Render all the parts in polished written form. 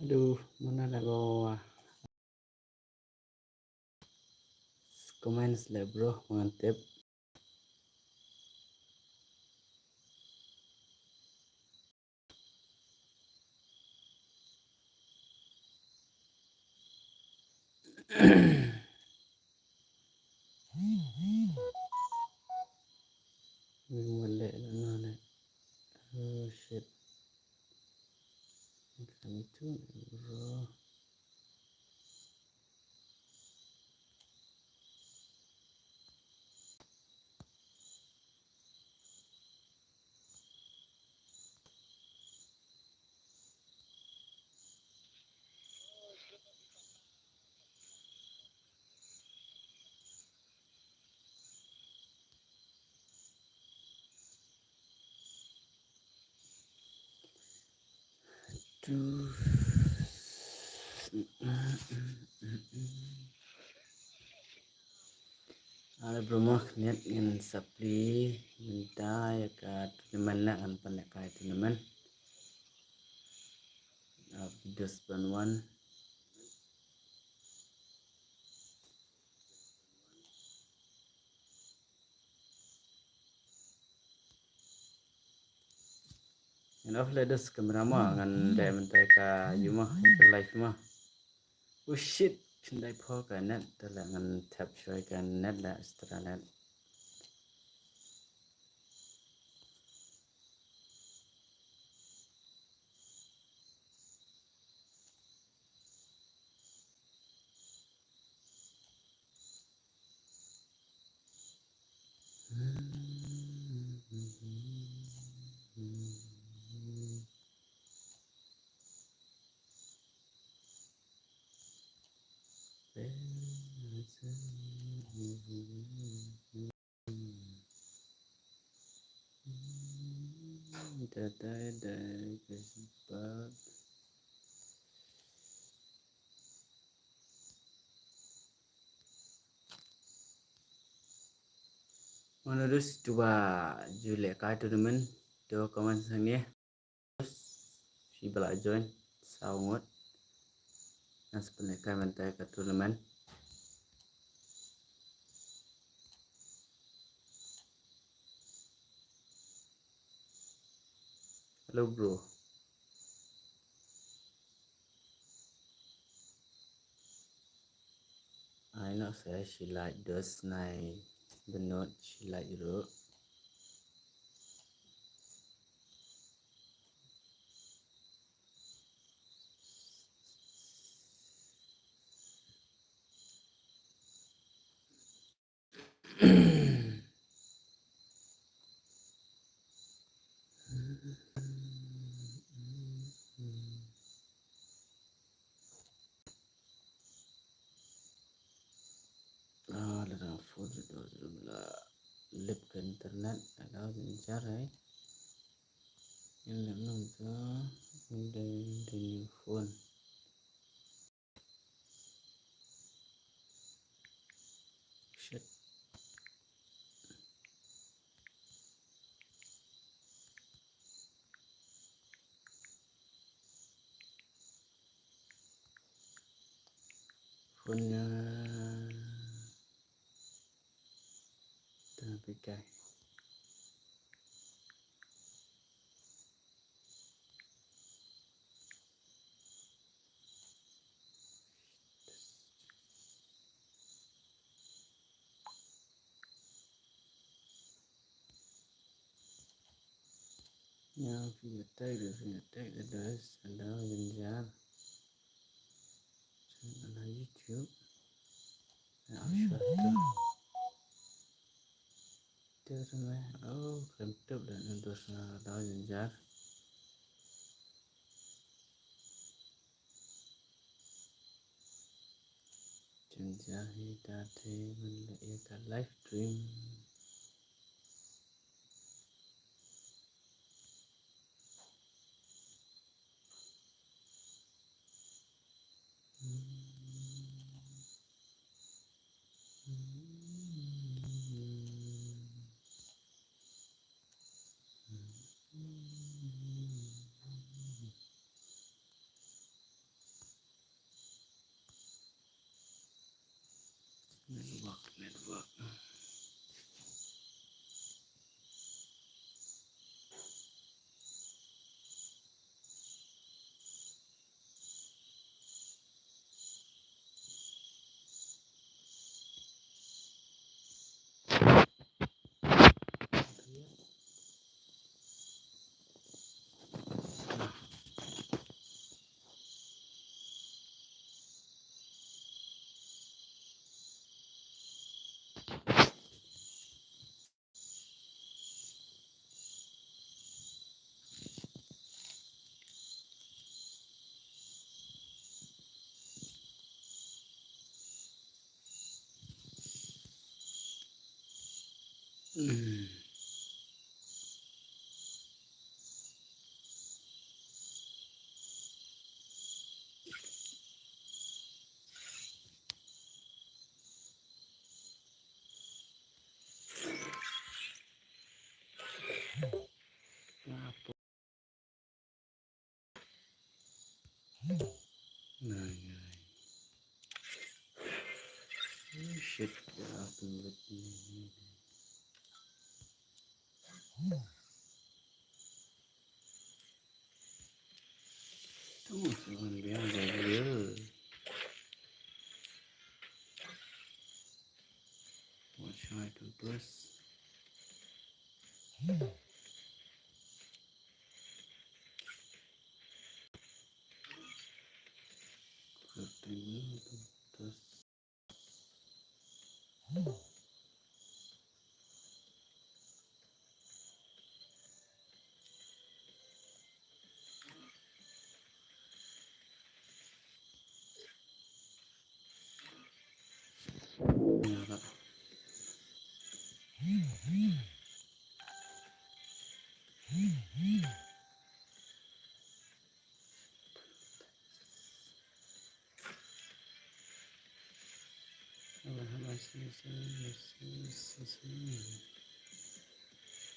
Aduh, mana nak bawa comments lah bro, mantap. Boleh lah. Oh shit, macam itu bro. Tuh. Ada berumah niat dengan sapli minta ya kat teman nak kan pandai kai teman videos panuan and off ledes kamera mah kan dai mentai ka yuma live mah oh shit dai pho ka net tala ngan tap shoy ka net la extra net dai kesebab mana dus coba julek ka teman do kawan sange si bala join saungot nas peneka mentai ka teman. Hello bro. I know say she like those night the note she like you. Ah, dalam food itu sudah lip ke internet ada bicara yang memang tu dari phone. Shit. Phone-nya terpikai. Ya, punya tag ada bicara channel YouTube. Ya, suatu terus oh kentut dan terus ada bicara. Jadi tadi melihat live stream. Apa? Nah, oh shit, ya tunggu ini. Tunggu sebentar biasa ya. What should I do this? Terus nyala.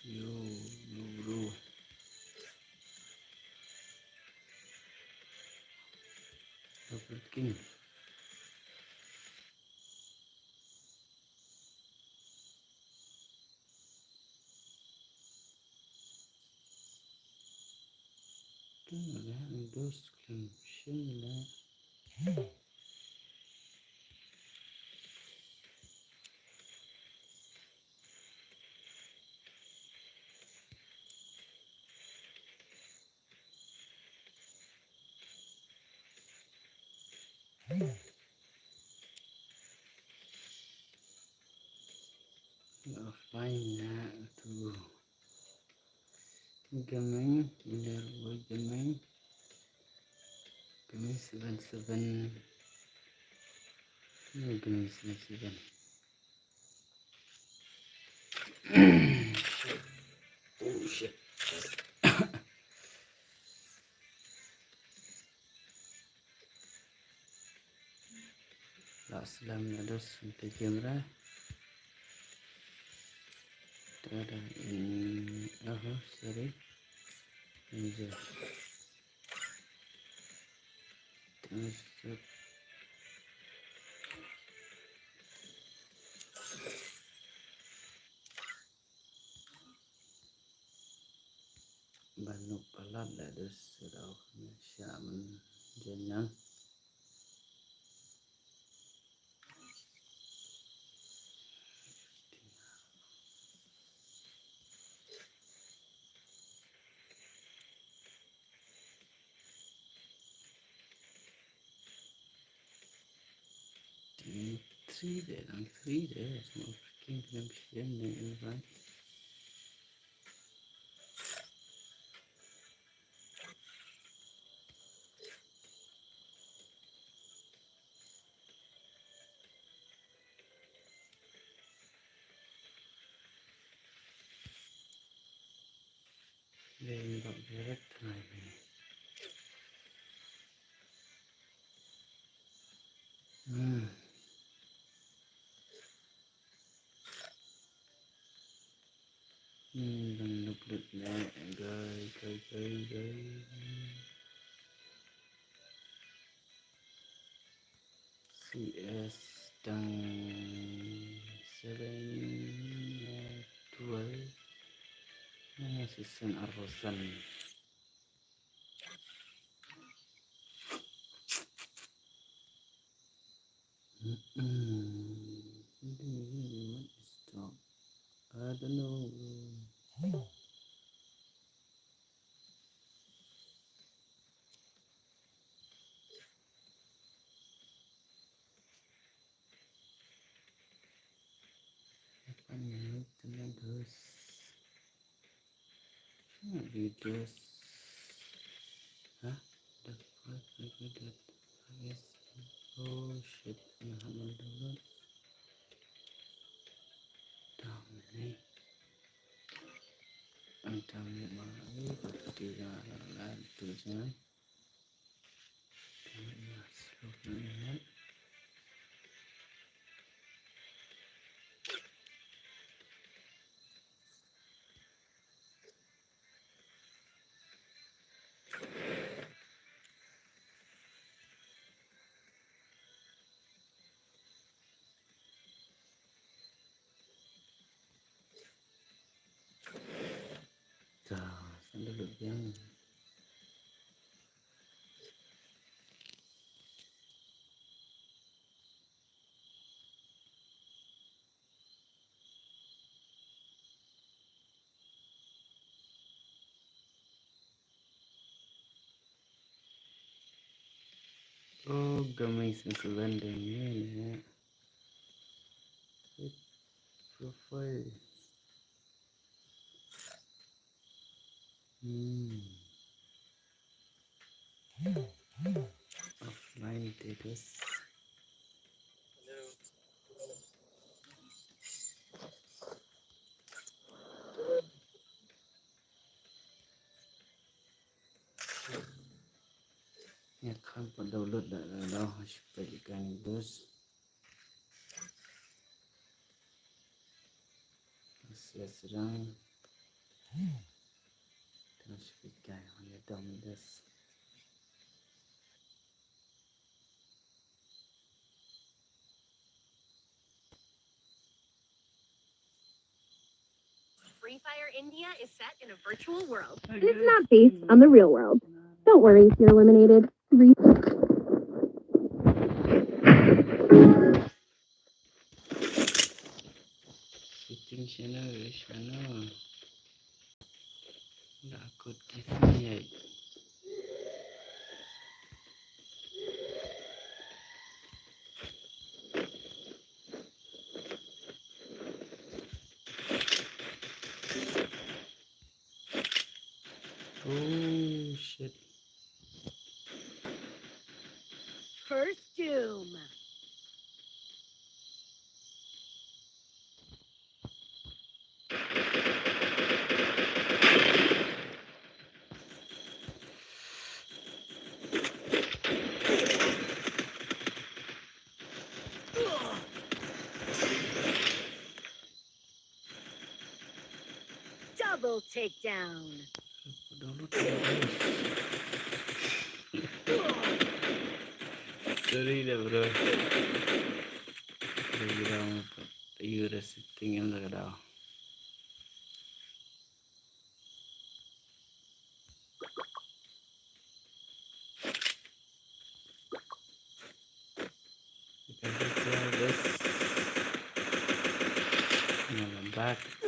Yo, yo bro. King. King ada dos claim lah. Fine lah tu. Gaming, indah boy gaming. Gaming 77. Gaming 77. Oh shit. Last lam ada sampai kamera. Ada ini. Sorry. Ini. Terus banyak pelat dah terus sudah siaman jenang. Three there, I'm three there. Some freaking connection there, right? Then got direct timing. Đang lục đục nè, gơi. CS đang 712 season Arrosan. Stop. I don't know. Terus videos hah dapat yes. Oh shit, Muhammad dulu down nih channel. Sambil yang gamay sensual din yun. Profile. Offline status. Ya kan download dah sebagian bus. Masih sedang terus fikir hanya download. Free Fire India is set in a virtual world. And it's not based on the real world. Don't worry if you're eliminated. Setting channel. Dah akut kisah. Oh shit. First Doom. Double takedown. Sorry dah bro. You dah setting yang dah. Back.